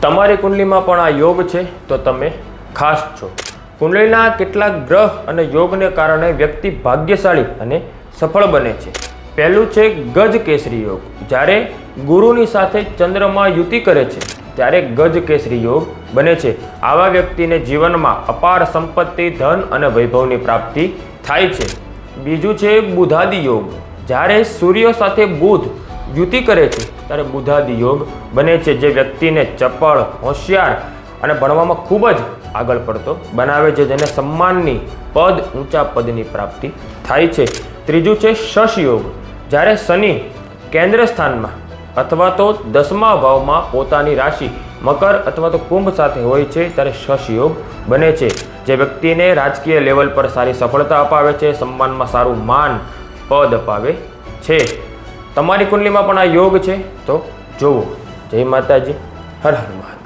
તમારી કુંડલીમાં પણ આ યોગ છે તો તમે ખાસ છો। કુંડલીના કેટલાક ગ્રહ અને યોગને કારણે વ્યક્તિ ભાગ્યશાળી અને સફળ બને છે। પહેલું છે ગજ કેસરી યોગ। જ્યારે ગુરુની સાથે ચંદ્રમાં યુતિ કરે છે ત્યારે ગજ કેસરી યોગ બને છે। આવા વ્યક્તિને જીવનમાં અપાર સંપત્તિ, ધન અને વૈભવની પ્રાપ્તિ થાય છે। બીજું છે બુધાદિ યોગ। જ્યારે સૂર્ય સાથે બુધ યુતિ કરે છે ત્યારે બુધાદિ યોગ બને છે, જે વ્યક્તિને ચપળ, હોશિયાર અને ભણવામાં ખૂબ જ આગળ પડતો બનાવે છે, જેને સન્માનની પદ, ઊંચા પદની પ્રાપ્તિ થાય છે। ત્રીજું છે શશ યોગ। જ્યારે શનિ કેન્દ્ર સ્થાનમાં અથવા તો 10મા ભાવમાં પોતાની રાશિ મકર અથવા તો કુંભ સાથે હોય છે ત્યારે શશ યોગ બને છે, જે વ્યક્તિને રાજકીય લેવલ પર સારી સફળતા અપાવે છે, સન્માનમાં સારું માન, પદ અપાવે છે। તમારી કુંડલીમાં પણ આ યોગ છે તો જોવો। જય માતાજી, હર હર મહાદેવ।